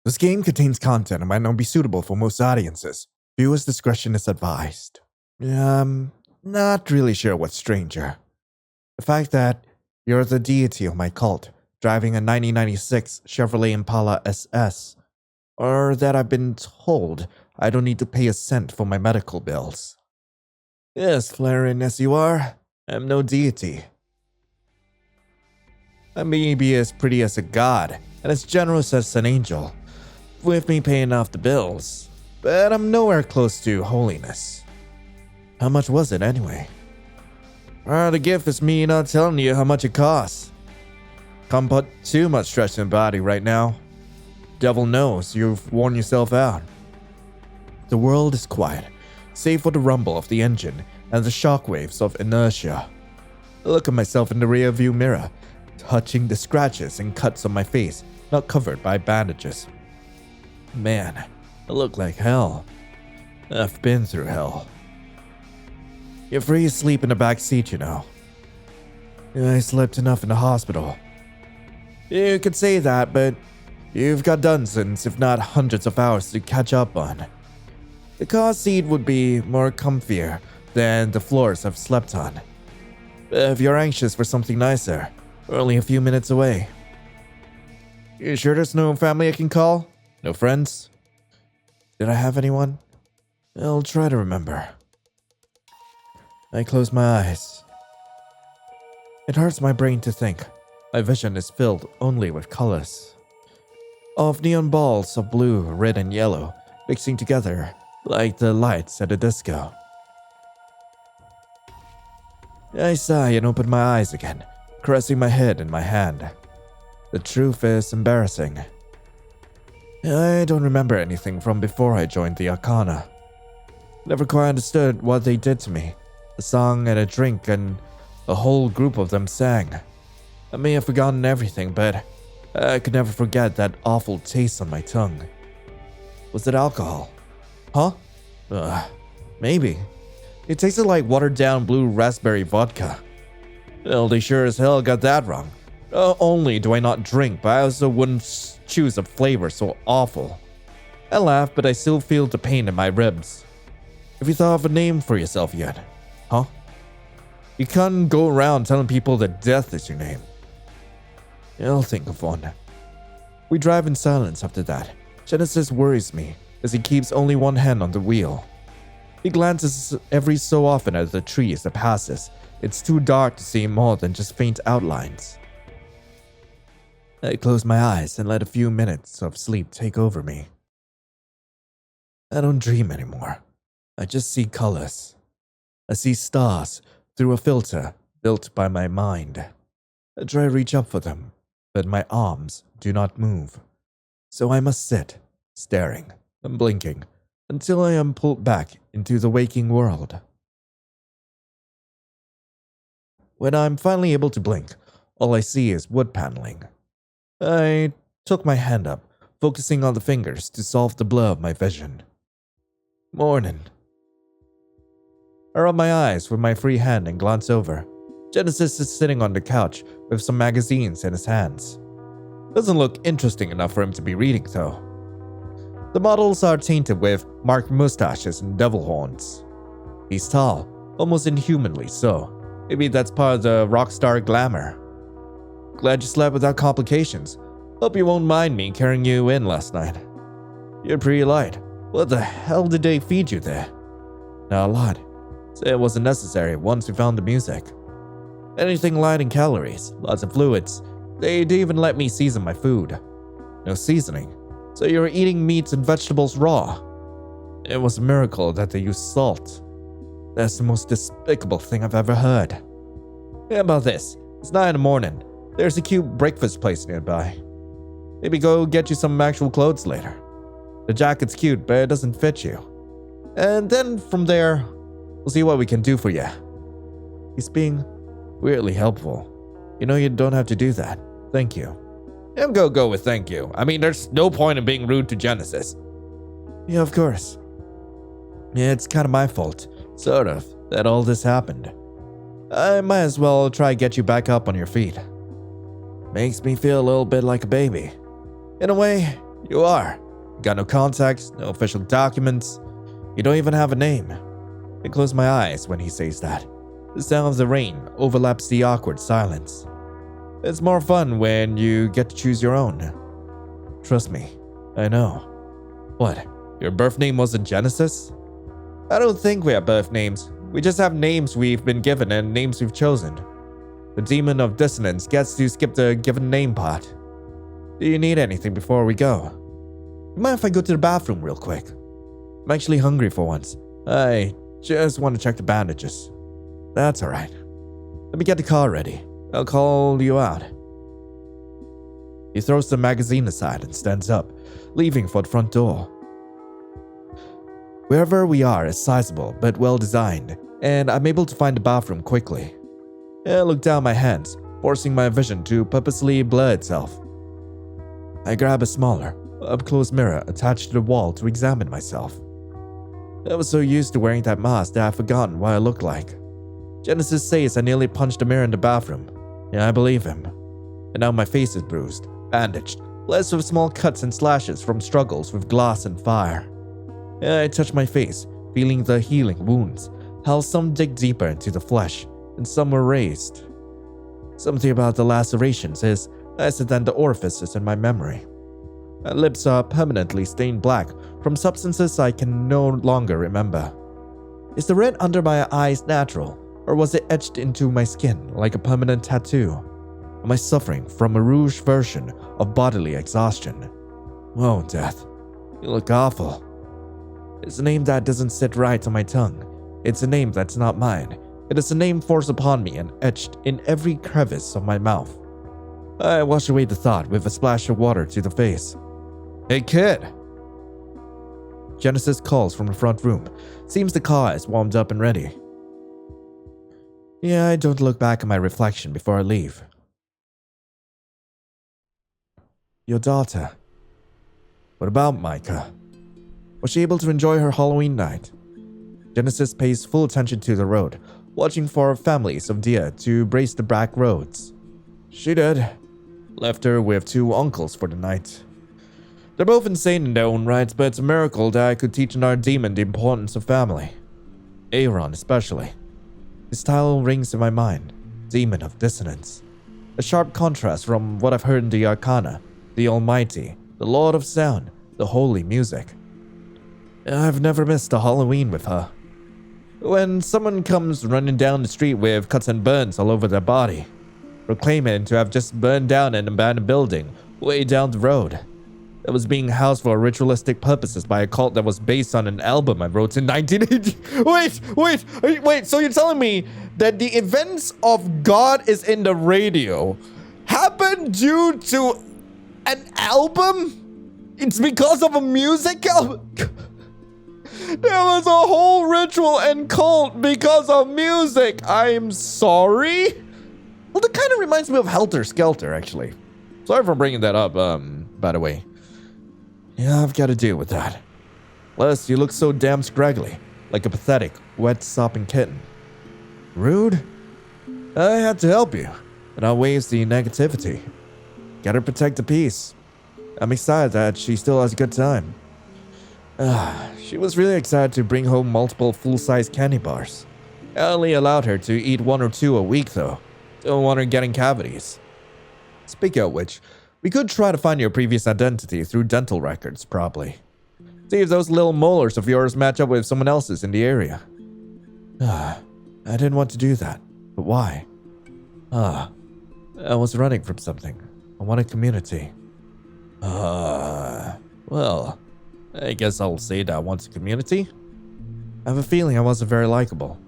This game contains content that might not be suitable for most audiences. Viewers' discretion is advised. Not really sure what's stranger. The fact that you're the deity of my cult, driving a 1996 Chevrolet Impala SS, or that I've been told I don't need to pay a cent for my medical bills. Yes, flaring as you are, I'm no deity. I may be as pretty as a god, and as generous as an angel, with me paying off the bills, but I'm nowhere close to holiness. How much was it anyway? The gift is me not telling you how much it costs. Can't put too much stress in the body right now. Devil knows you've worn yourself out. The world is quiet, save for the rumble of the engine and the shockwaves of inertia. I look at myself in the rearview mirror, touching the scratches and cuts on my face, not covered by bandages. Man, I look like hell. I've been through hell. You're free to sleep in the back seat, you know. I slept enough in the hospital. You could say that, but you've got dozens, if not hundreds of hours to catch up on. The car seat would be more comfier than the floors I've slept on. If you're anxious for something nicer, we're only a few minutes away. You sure there's no family I can call? No friends? Did I have anyone? I'll try to remember. I close my eyes. It hurts my brain to think. My vision is filled only with colors. Of neon balls of blue, red, and yellow, mixing together like the lights at a disco. I sigh and open my eyes again, caressing my head in my hand. The truth is embarrassing. I don't remember anything from before I joined the Arcana. Never quite understood what they did to me. A song and a drink and a whole group of them sang. I may have forgotten everything, but I could never forget that awful taste on my tongue. Was it alcohol? Huh? Maybe. It tasted like watered down blue raspberry vodka. Well, they sure as hell got that wrong. Only do I not drink, but I also wouldn't choose a flavor so awful. I laugh, but I still feel the pain in my ribs. Have you thought of a name for yourself yet? Huh? You can't go around telling people that death is your name. I'll think of one. We drive in silence after that. Genesis worries me, as he keeps only one hand on the wheel. He glances every so often at the trees that passes. It's too dark to see more than just faint outlines. I close my eyes and let a few minutes of sleep take over me. I don't dream anymore. I just see colors. I see stars through a filter built by my mind. I try to reach up for them, but my arms do not move. So I must sit, staring and blinking, until I am pulled back into the waking world. When I'm finally able to blink, all I see is wood paneling. I took my hand up, focusing on the fingers to solve the blur of my vision. Morning. I rub my eyes with my free hand and glance over. Genesis is sitting on the couch with some magazines in his hands. Doesn't look interesting enough for him to be reading though. The models are tainted with marked mustaches and devil horns. He's tall, almost inhumanly so. Maybe that's part of the rockstar glamour. Glad you slept without complications. Hope you won't mind me carrying you in last night. You're pretty light. What the hell did they feed you there? Not a lot. Say it wasn't necessary once we found the music. Anything light in calories, lots of fluids. They didn't even let me season my food. No seasoning. So you were eating meats and vegetables raw. It was a miracle that they used salt. That's the most despicable thing I've ever heard. How about this? It's 9 in the morning. There's a cute breakfast place nearby. Maybe go get you some actual clothes later. The jacket's cute, but it doesn't fit you. And then from there, we'll see what we can do for you. He's being weirdly helpful. You know you don't have to do that. Thank you. I'm gonna go with thank you. I mean, there's no point in being rude to Genesis. Yeah, of course. Yeah, it's kind of my fault, sort of, that all this happened. I might as well try to get you back up on your feet. Makes me feel a little bit like a baby. In a way, You are. Got no contacts, no official documents. You don't even have a name. I close my eyes when he says that. The sound of the rain overlaps the awkward silence. It's more fun when you get to choose your own. Trust me, I know. What, your birth name wasn't Genesis? I don't think we have birth names. We just have names we've been given and names we've chosen. The demon of dissonance gets to skip the given name part. Do you need anything before we go? You mind if I go to the bathroom real quick? I'm actually hungry for once. I just want to check the bandages. That's alright. Let me get the car ready. I'll call you out. He throws the magazine aside and stands up, leaving for the front door. Wherever we are is sizable but well designed, and I'm able to find the bathroom quickly. I look down my hands, forcing my vision to purposely blur itself. I grab a smaller, up-close mirror attached to the wall to examine myself. I was so used to wearing that mask that I'd forgotten what I looked like. Genesis says I nearly punched a mirror in the bathroom. Yeah, I believe him. And now my face is bruised, bandaged, blessed with small cuts and slashes from struggles with glass and fire. I touch my face, feeling the healing wounds, how some dig deeper into the flesh, and some were raised. Something about the lacerations is nicer than the orifices in my memory. My lips are permanently stained black from substances I can no longer remember. Is the red under my eyes natural, or was it etched into my skin like a permanent tattoo? Am I suffering from a rouge version of bodily exhaustion? Oh, death. You look awful. It's a name that doesn't sit right on my tongue. It's a name that's not mine. It is a name forced upon me and etched in every crevice of my mouth. I wash away the thought with a splash of water to the face. Hey, kid! Genesis calls from the front room. Seems the car is warmed up and ready. Yeah, I don't look back at my reflection before I leave. Your daughter. What about Micah? Was she able to enjoy her Halloween night? Genesis pays full attention to the road, watching for families of deer to brace the back roads. She did. Left her with 2 uncles for the night. They're both insane in their own rights, but it's a miracle that I could teach another demon the importance of family. Aaron especially. His title rings in my mind. Demon of dissonance. A sharp contrast from what I've heard in the Arcana, the Almighty, the Lord of Sound, the Holy Music. I've never missed a Halloween with her. When someone comes running down the street with cuts and burns all over their body, proclaiming to have just burned down an abandoned building way down the road that was being housed for ritualistic purposes by a cult that was based on an album I wrote in 1980. Wait, so you're telling me that the events of God is in the radio happened due to an album? It's because of a music album? There was a whole ritual and cult because of music. I'm sorry. Well, that kind of reminds me of Helter Skelter, actually. Sorry for bringing that up, by the way. Yeah, I've got to deal with that. Les, you look so damn scraggly, like a pathetic, wet, sopping kitten. Rude? I had to help you, and outweighs the negativity. Gotta protect the peace. I'm excited that she still has a good time. She was really excited to bring home multiple full-size candy bars. I only allowed her to eat 1 or 2 a week though. Don't want her getting cavities. Speaking of which, we could try to find your previous identity through dental records, probably. See if those little molars of yours match up with someone else's in the area. I didn't want to do that, but why? I was running from something. I wanted community. Well, I guess I'll say that I want a community. I have a feeling I wasn't very likable.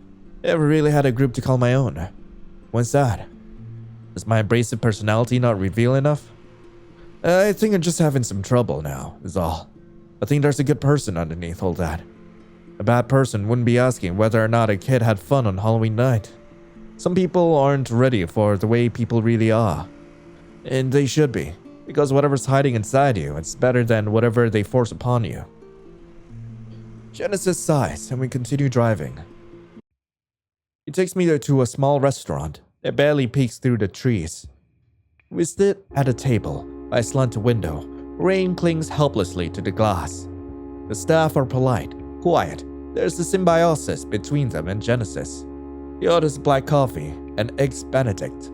Never really had a group to call my own. What's that? Is my abrasive personality not reveal enough? I think I'm just having some trouble now, is all. I think there's a good person underneath all that. A bad person wouldn't be asking whether or not a kid had fun on Halloween night. Some people aren't ready for the way people really are. And they should be, because whatever's hiding inside you, it's better than whatever they force upon you. Genesis sighs, and we continue driving. He takes me to a small restaurant that barely peeks through the trees. We sit at a table by a slanted window, Rain clings helplessly to the glass. The staff are polite, quiet. There's a symbiosis between them and Genesis. He orders black coffee and eggs Benedict.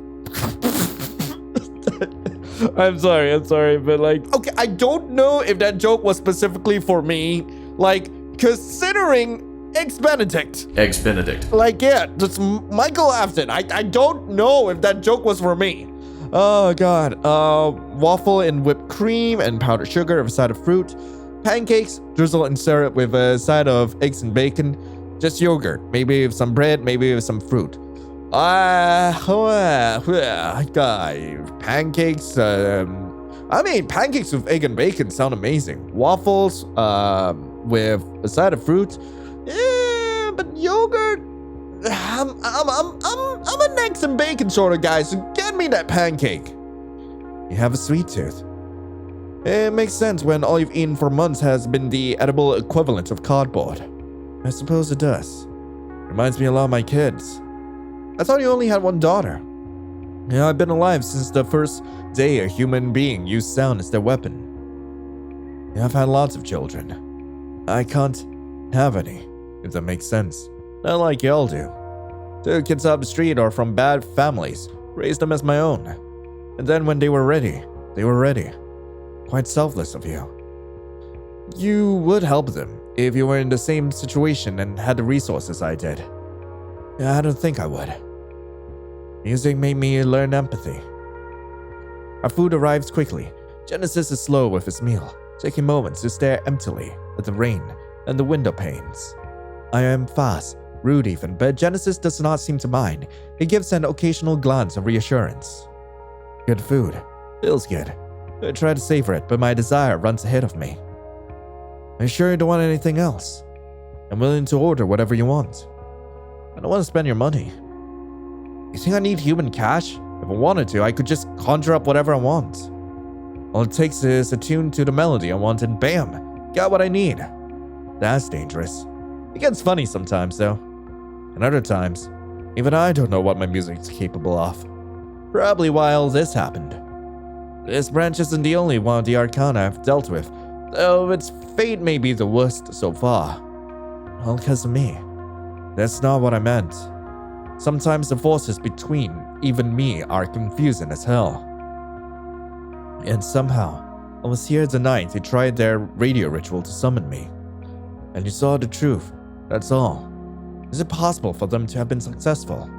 I'm sorry, but okay, I don't know if that joke was specifically for me. Considering Eggs Benedict. Eggs Benedict. Yeah, just Michael laughed it. I don't know if that joke was for me. Oh, God. Waffle and whipped cream and powdered sugar with a side of fruit. Pancakes, drizzle and syrup with a side of eggs and bacon. Just yogurt, maybe with some bread, maybe with some fruit. Pancakes, pancakes with egg and bacon sound amazing. Waffles, with a side of fruit. Yeah, but yogurt, I'm an eggs and bacon sort of guy, so get me that pancake. You have a sweet tooth. It makes sense when all you've eaten for months has been the edible equivalent of cardboard. I suppose it does. Reminds me a lot of my kids. I thought you only had one daughter. Yeah, I've been alive since the first day a human being used sound as their weapon. Yeah, I've had lots of children. I can't have any, if that makes sense. Not like y'all do. Took kids off the street or from bad families, raised them as my own. And then when they were ready, they were ready. Quite selfless of you. You would help them if you were in the same situation and had the resources I did. Yeah, I don't think I would. Music made me learn empathy. Our food arrives quickly. Genesis is slow with his meal, taking moments to stare emptily at the rain and the window panes. I am fast, rude even, but Genesis does not seem to mind. He gives an occasional glance of reassurance. Good food. Feels good. I try to savor it, but my desire runs ahead of me. Are you sure you don't want anything else? I'm willing to order whatever you want. I don't want to spend your money. You think I need human cash? If I wanted to, I could just conjure up whatever I want. All it takes is a tune to the melody I want and bam, got what I need. That's dangerous. It gets funny sometimes though. And other times, even I don't know what my music's capable of. Probably why all this happened. This branch isn't the only one of the Arcana I've dealt with, though its fate may be the worst so far. All because of me. That's not what I meant. Sometimes the forces between even me are confusing as hell. And somehow, I was here the night they tried their radio ritual to summon me. And you saw the truth, that's all. Is it possible for them to have been successful?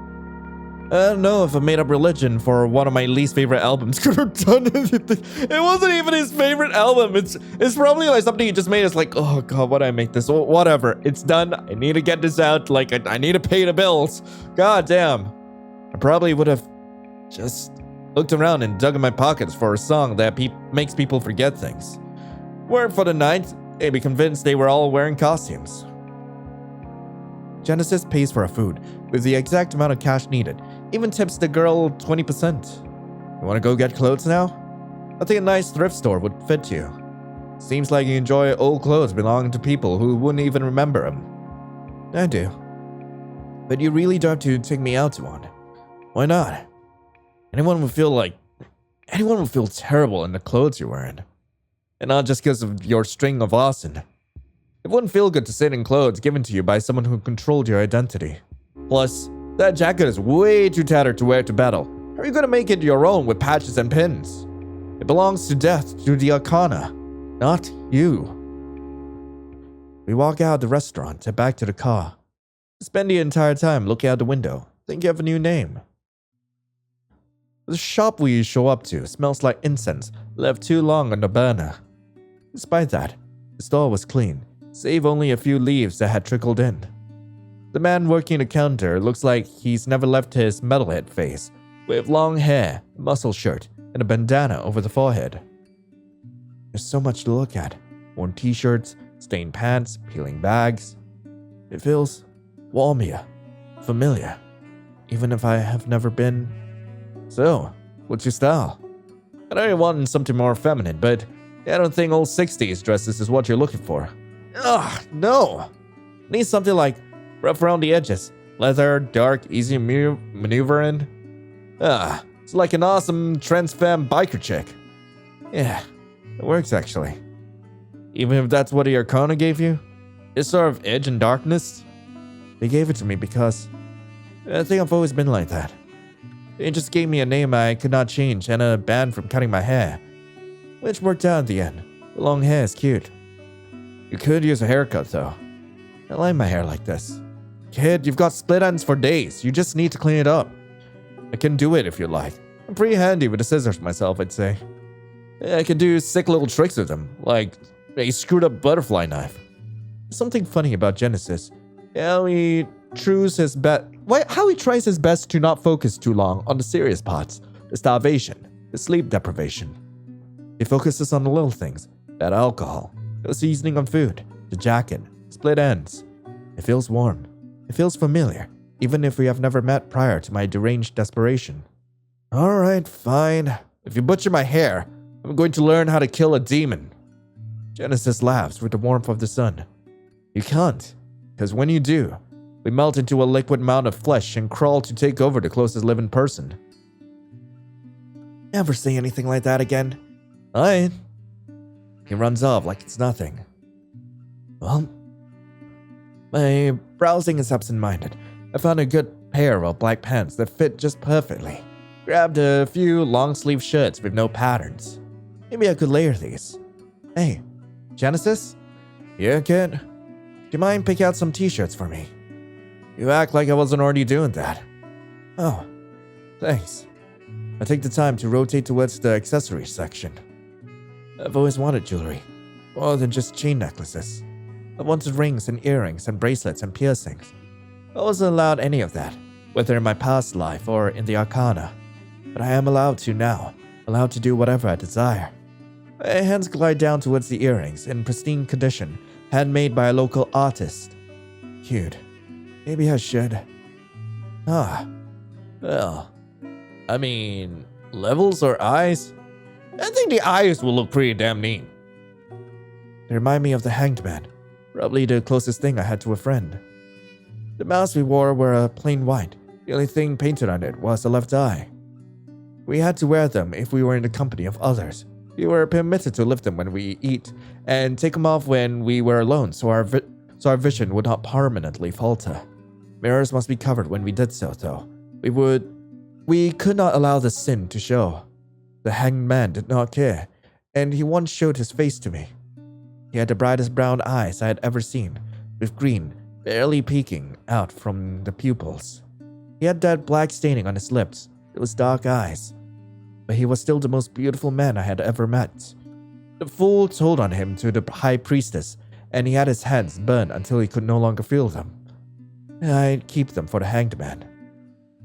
I don't know if a made-up religion for one of my least favorite albums could have done anything. It wasn't even his favorite album. It's probably like something he just made. It's like, oh god, why did I make this? Oh, whatever. It's done. I need to get this out. I need to pay the bills. God damn. I probably would have just looked around and dug in my pockets for a song that makes people forget things. Weren't for the night, they'd be convinced they were all wearing costumes. Genesis pays for our food with the exact amount of cash needed, even tips the girl 20%. You want to go get clothes now? I think a nice thrift store would fit you. Seems like you enjoy old clothes belonging to people who wouldn't even remember them. I do. But you really don't have to take me out to one. Why not? Anyone would feel terrible in the clothes you're wearing. And not just because of your string of Austin. It wouldn't feel good to sit in clothes given to you by someone who controlled your identity. Plus, that jacket is way too tattered to wear to battle. How are you going to make it your own with patches and pins? It belongs to death to the Arcana, not you. We walk out of the restaurant and back to the car. Spend the entire time looking out the window, thinking of a new name. The shop we show up to smells like incense left too long on the burner. Despite that, the store was clean, save only a few leaves that had trickled in. The man working the counter looks like he's never left his metalhead face, with long hair, a muscle shirt, and a bandana over the forehead. There's so much to look at. Worn t-shirts, stained pants, peeling bags. It feels warmier, familiar, even if I have never been. So, what's your style? I know you're wanting something more feminine, but I don't think old 60s dresses is what you're looking for. Ugh, no. Need something like rough around the edges, leather, dark, easy maneuvering. It's like an awesome trans femme biker chick. Yeah, It works, actually. Even if that's what the Arcana gave you? This sort of edge and darkness? They gave it to me because I think I've always been like that. They just gave me a name I could not change and a ban from cutting my hair, which worked out in the end. The long hair is cute. You could use a haircut, though. I like my hair like this. Kid, you've got split ends for days. You just need to clean it up. I can do it if you like. I'm pretty handy with the scissors myself, I'd say. I can do sick little tricks with them, like a screwed up butterfly knife. Something funny about Genesis. How he tries his best to not focus too long on the serious parts, the starvation, the sleep deprivation. He focuses on the little things, that alcohol, the seasoning on food, the jacket, split ends. It feels warm. It feels familiar, even if we have never met prior to my deranged desperation. Alright, fine. If you butcher my hair, I'm going to learn how to kill a demon. Genesis laughs with the warmth of the sun. You can't, because when you do, we melt into a liquid mound of flesh and crawl to take over the closest living person. Never say anything like that again. Alright. He runs off like it's nothing. Well, my browsing is absent-minded. I found a good pair of black pants that fit just perfectly. Grabbed a few long-sleeve shirts with no patterns. Maybe I could layer these. Hey, Genesis? Yeah, kid? Do you mind picking out some t-shirts for me? You act like I wasn't already doing that. Oh, thanks. I take the time to rotate towards the accessories section. I've always wanted jewelry, more than just chain necklaces. I wanted rings and earrings and bracelets and piercings. I wasn't allowed any of that, whether in my past life or in the Arcana. But I am allowed to now, allowed to do whatever I desire. My hands glide down towards the earrings in pristine condition, handmade by a local artist. Cute. Maybe I should. Well, I mean, levels or eyes? I think the eyes will look pretty damn neat. They remind me of the Hanged Man, probably the closest thing I had to a friend. The masks we wore were a plain white. The only thing painted on it was a left eye. We had to wear them if we were in the company of others. We were permitted to lift them when we eat, and take them off when we were alone so our vision would not permanently falter. Mirrors must be covered when we did so, though. We could not allow the sin to show. The Hanged Man did not care, and he once showed his face to me. He had the brightest brown eyes I had ever seen, with green barely peeking out from the pupils. He had that black staining on his lips. It was dark eyes. But he was still the most beautiful man I had ever met. The fool told on him to the high priestess, and he had his hands burned until he could no longer feel them. I'd keep them for the Hanged Man.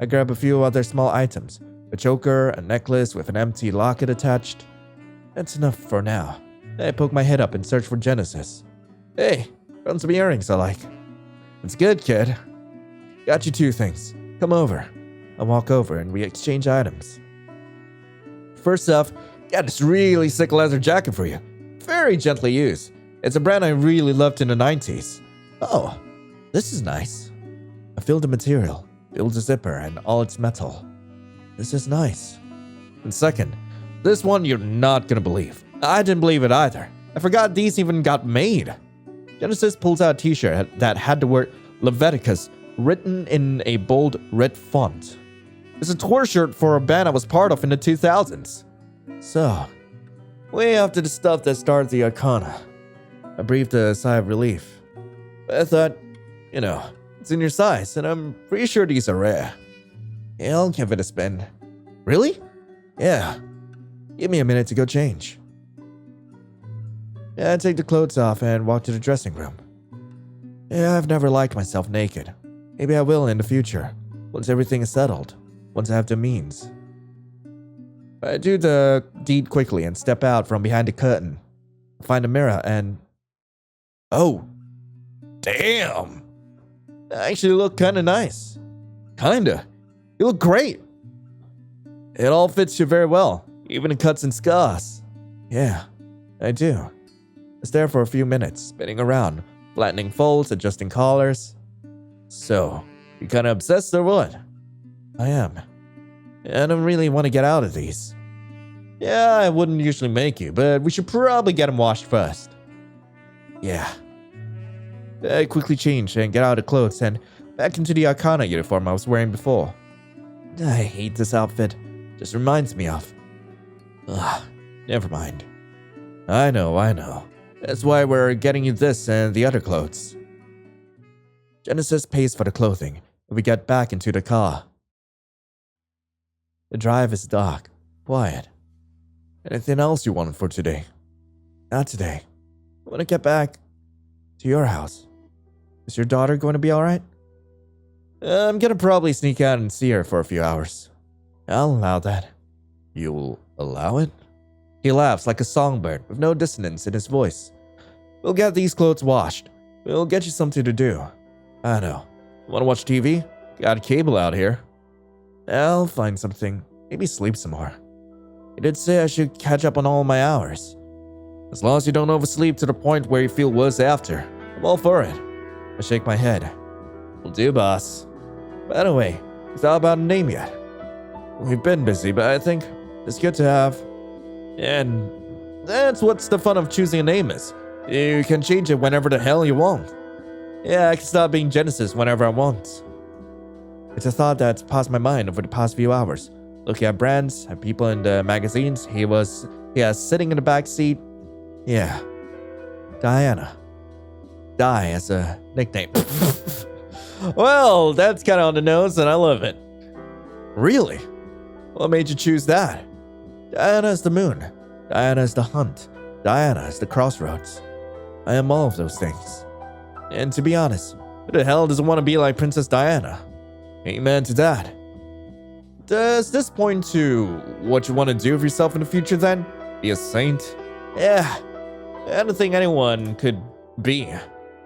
I grabbed a few other small items, a choker, a necklace with an empty locket attached. That's enough for now. I poke my head up and search for Genesis. Hey, found some earrings I like. It's good, kid. Got you 2 things. Come over. I walk over and we exchange items. First off, got this really sick leather jacket for you. Very gently used. It's a brand I really loved in the 90s. Oh, this is nice. I feel the material, feel the zipper and all its metal. This is nice. And second, this one you're not gonna believe. I didn't believe it either. I forgot these even got made. Genesis pulls out a t-shirt that had the word Leviticus written in a bold red font. It's a tour shirt for a band I was part of in the 2000s. So, way after the stuff that started the Arcana, I breathed a sigh of relief. I thought, it's in your size, and I'm pretty sure these are rare. Yeah, I'll give it a spin. Really? Yeah. Give me a minute to go change. I take the clothes off and walk to the dressing room. I've never liked myself naked. Maybe I will in the future, once everything is settled, once I have the means. I do the deed quickly and step out from behind the curtain. I find a mirror and... Oh, damn! I actually look kinda nice. Kinda. You look great. It all fits you very well, even in cuts and scars. Yeah, I do. I stare for a few minutes, spinning around, flattening folds, adjusting collars. So, you kinda obsessed or what? I am. I don't really want to get out of these. Yeah, I wouldn't usually make you, but we should probably get him washed first. Yeah. I quickly change and get out of clothes and back into the Arcana uniform I was wearing before. I hate this outfit. Just reminds me of... Ugh, never mind. I know. That's why we're getting you this and the other clothes. Genesis pays for the clothing, and we get back into the car. The drive is dark, quiet. Anything else you want for today? Not today. I want to get back to your house. Is your daughter going to be alright? I'm gonna probably sneak out and see her for a few hours. I'll allow that. You'll allow it? He laughs like a songbird with no dissonance in his voice. We'll get these clothes washed. We'll get you something to do. I know. Want to watch TV? Got a cable out here. I'll find something. Maybe sleep some more. He did say I should catch up on all my hours. As long as you don't oversleep to the point where you feel worse after, I'm all for it. I shake my head. Will do, boss. By the way, you thought about a name yet? We've been busy, but I think it's good to have. And that's what's the fun of choosing a name is. You can change it whenever the hell you want. Yeah, I can stop being Genesis whenever I want. It's a thought that's passed my mind over the past few hours. Looking at brands, at people in the magazines, he was sitting in the back seat. Yeah, Diana. Di as a nickname. Well, that's kind of on the nose and I love it. Really? What made you choose that? Diana is the moon. Diana is the hunt. Diana is the crossroads. I am all of those things. And to be honest, who the hell doesn't want to be like Princess Diana? Amen to that. Does this point to what you want to do with yourself in the future then? Be a saint? Yeah, I don't think anyone could be.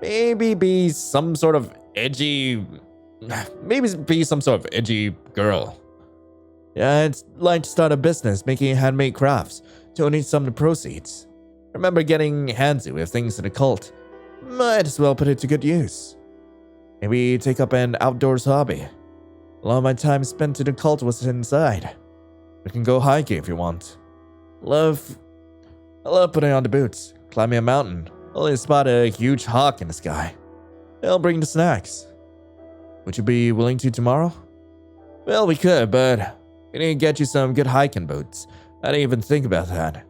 Maybe be some sort of edgy... Maybe be some sort of edgy girl. Yeah, I'd like to start a business making handmade crafts, donate some of the proceeds. Remember getting handsy with things in the cult. Might as well put it to good use. Maybe take up an outdoors hobby. A lot of my time spent in the cult was inside. We can go hiking if you want. I love putting on the boots, climbing a mountain, only to spot a huge hawk in the sky. I'll bring the snacks. Would you be willing to tomorrow? Well, we could, but we need to get you some good hiking boots. I didn't even think about that.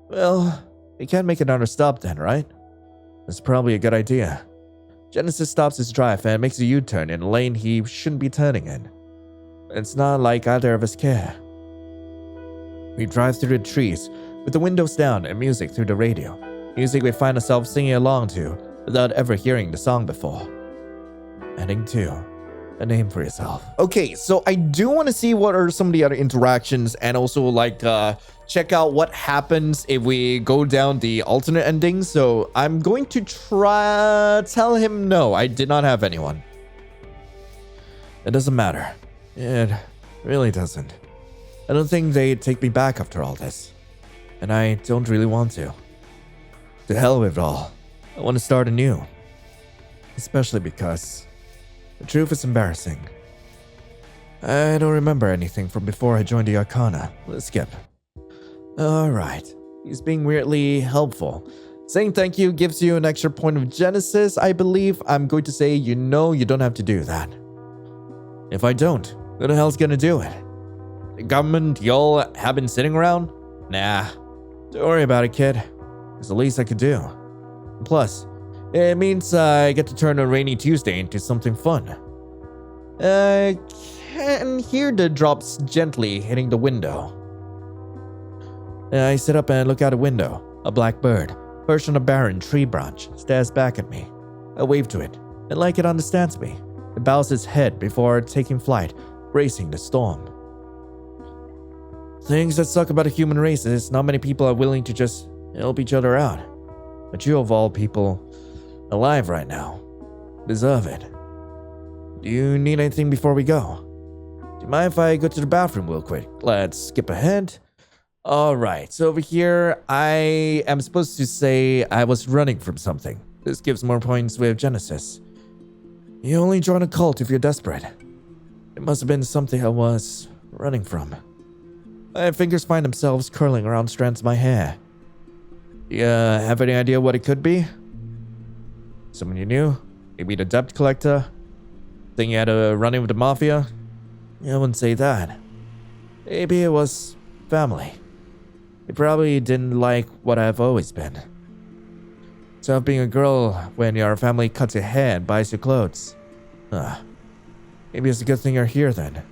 Well, we can't make another stop then, right? That's probably a good idea. Genesis stops his drive and makes a U-turn in a lane he shouldn't be turning in. It's not like either of us care. We drive through the trees with the windows down and music through the radio. Music we find ourselves singing along to without ever hearing the song before. Ending 2. A name for yourself. Okay, so I do want to see what are some of the other interactions and also like check out what happens if we go down the alternate ending. So I'm going to tell him no, I did not have anyone. It doesn't matter. It really doesn't. I don't think they'd take me back after all this. And I don't really want to. To hell with it all. I want to start anew. Especially because the truth is embarrassing. I don't remember anything from before I joined the Arcana. Let's skip. Alright. He's being weirdly helpful. Saying thank you gives you an extra point of Genesis, I believe. I'm going to say you don't have to do that. If I don't, who the hell's gonna do it? The government y'all have been sitting around? Nah. Don't worry about it, kid. It's the least I could do. Plus, it means I get to turn a rainy Tuesday into something fun. I can hear the drops gently hitting the window. I sit up and look out a window. A black bird, perched on a barren tree branch, stares back at me. I wave to it, and like it understands me. It bows its head before taking flight, bracing the storm. Things that suck about the human race is not many people are willing to just help each other out. But you of all people alive right now deserve it. Do you need anything before we go? Do you mind if I go to the bathroom real quick? Let's skip ahead. Alright, so over here I am supposed to say I was running from something. This gives more points with Genesis. You only join a cult if you're desperate. It must have been something I was running from. My fingers find themselves curling around strands of my hair. You have any idea what it could be? Someone you knew? Maybe the debt collector? Thing you had a run-in with the mafia? I wouldn't say that. Maybe it was family. They probably didn't like what I've always been. So being a girl when your family cuts your hair and buys your clothes. Maybe it's a good thing you're here then.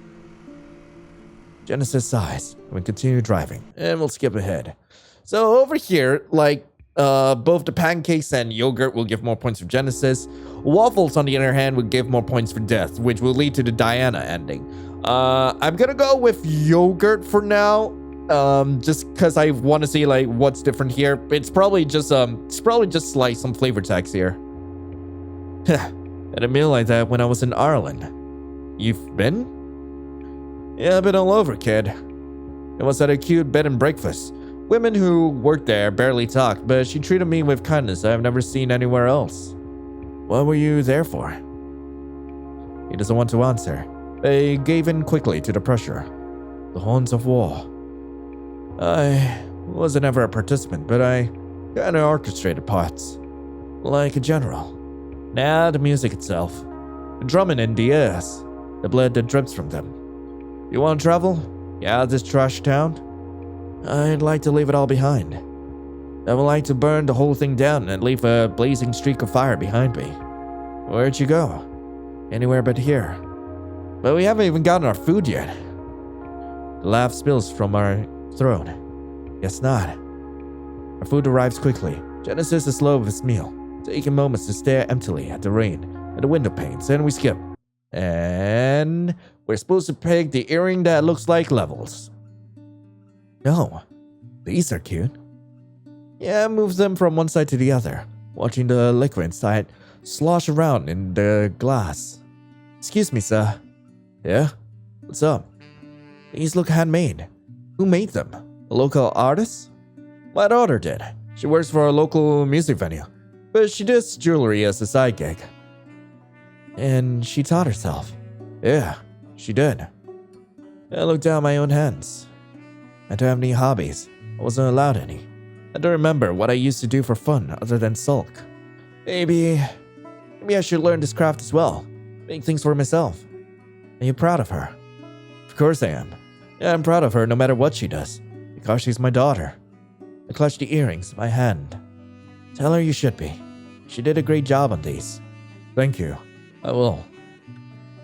Genesis sighs, and we continue driving, and we'll skip ahead. So over here, both the pancakes and yogurt will give more points for Genesis. Waffles, on the other hand, will give more points for Death, which will lead to the Diana ending. I'm gonna go with yogurt for now, just because I want to see what's different here. It's probably just some flavor text here. At a meal like that when I was in Ireland. You've been? Yeah, I've been all over, kid. It was at a cute bed and breakfast. Women who worked there barely talked, but she treated me with kindness I've never seen anywhere else. What were you there for? He doesn't want to answer. They gave in quickly to the pressure. The horns of war. I wasn't ever a participant, but I kinda orchestrated parts. Like a general. Nah, the music itself. The drumming in the ears. The blood that drips from them. You want to travel? Yeah, this trash town? I'd like to leave it all behind. I would like to burn the whole thing down and leave a blazing streak of fire behind me. Where'd you go? Anywhere but here. But we haven't even gotten our food yet. The laugh spills from our throat. Guess not. Our food arrives quickly. Genesis is slow with his meal, taking moments to stare emptily at the rain and the window panes, and we skip. And we're supposed to pick the earring that looks like levels. Oh, these are cute. Yeah, move them from one side to the other, watching the liquor inside slosh around in the glass. Excuse me, sir. Yeah? What's up? These look handmade. Who made them? A local artist? My daughter did. She works for a local music venue, but she does jewelry as a side gig. And she taught herself. Yeah, she did. I looked down my own hands. I don't have any hobbies. I wasn't allowed any. I don't remember what I used to do for fun other than sulk. Maybe I should learn this craft as well. Make things for myself. Are you proud of her? Of course I am. Yeah, I'm proud of her no matter what she does. Because she's my daughter. I clutched the earrings in my hand. Tell her you should be. She did a great job on these. Thank you. I will.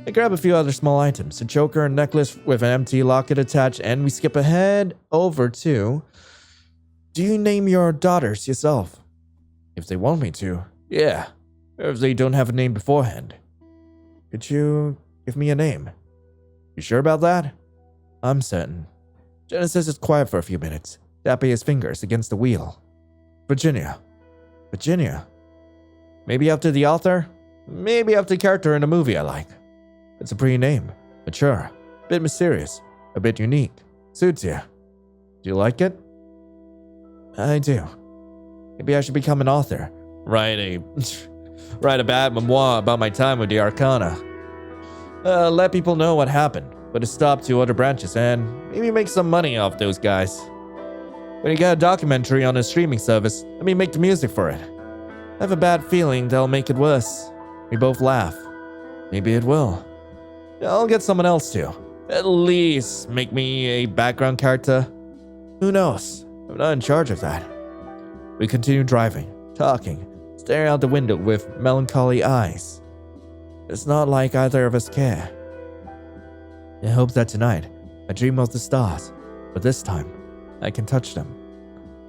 I grab a few other small items, a choker and necklace with an empty locket attached, and we skip ahead over to... Do you name your daughters yourself? If they want me to, yeah. Or if they don't have a name beforehand. Could you give me a name? You sure about that? I'm certain. Genesis is quiet for a few minutes, tapping his fingers against the wheel. Virginia. Virginia? Maybe after the author? Maybe after the character in a movie I like. It's a pretty name. Mature. A bit mysterious. A bit unique. Suits you. Do you like it? I do. Maybe I should become an author. Write a bad memoir about my time with the Arcana. Let people know what happened, put a stop to other branches, and maybe make some money off those guys. When you get a documentary on a streaming service, let me make the music for it. I have a bad feeling they'll make it worse. We both laugh. Maybe it will. I'll get someone else to. At least make me a background character. Who knows? I'm not in charge of that. We continue driving, talking, staring out the window with melancholy eyes. It's not like either of us care. I hope that tonight I dream of the stars, but this time I can touch them.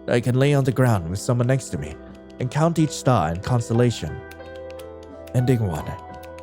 I can lay on the ground with someone next to me and count each star and constellation. Ending 1.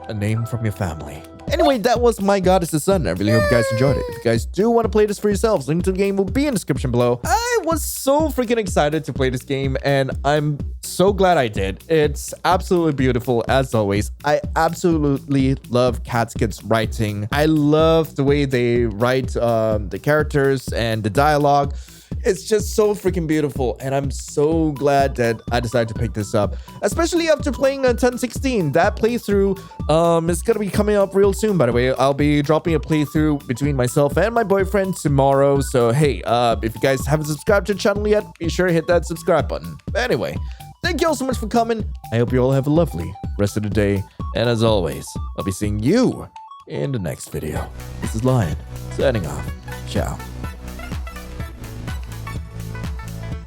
A name from your family. Anyway, that was My God is the Sun. I really hope you guys enjoyed it. If you guys do want to play this for yourselves, link to the game will be in the description below. I was so freaking excited to play this game, and I'm so glad I did. It's absolutely beautiful, as always. I absolutely love Catskid's writing. I love the way they write the characters and the dialogue. It's just so freaking beautiful, and I'm so glad that I decided to pick this up, especially after playing 1016. That playthrough is gonna be coming up real soon. By the way, I'll be dropping a playthrough between myself and my boyfriend tomorrow. So hey, if you guys haven't subscribed to the channel yet, be sure to hit that subscribe button. But anyway, thank you all so much for coming. I hope you all have a lovely rest of the day, and as always, I'll be seeing you in the next video. This is Lion signing off. Ciao.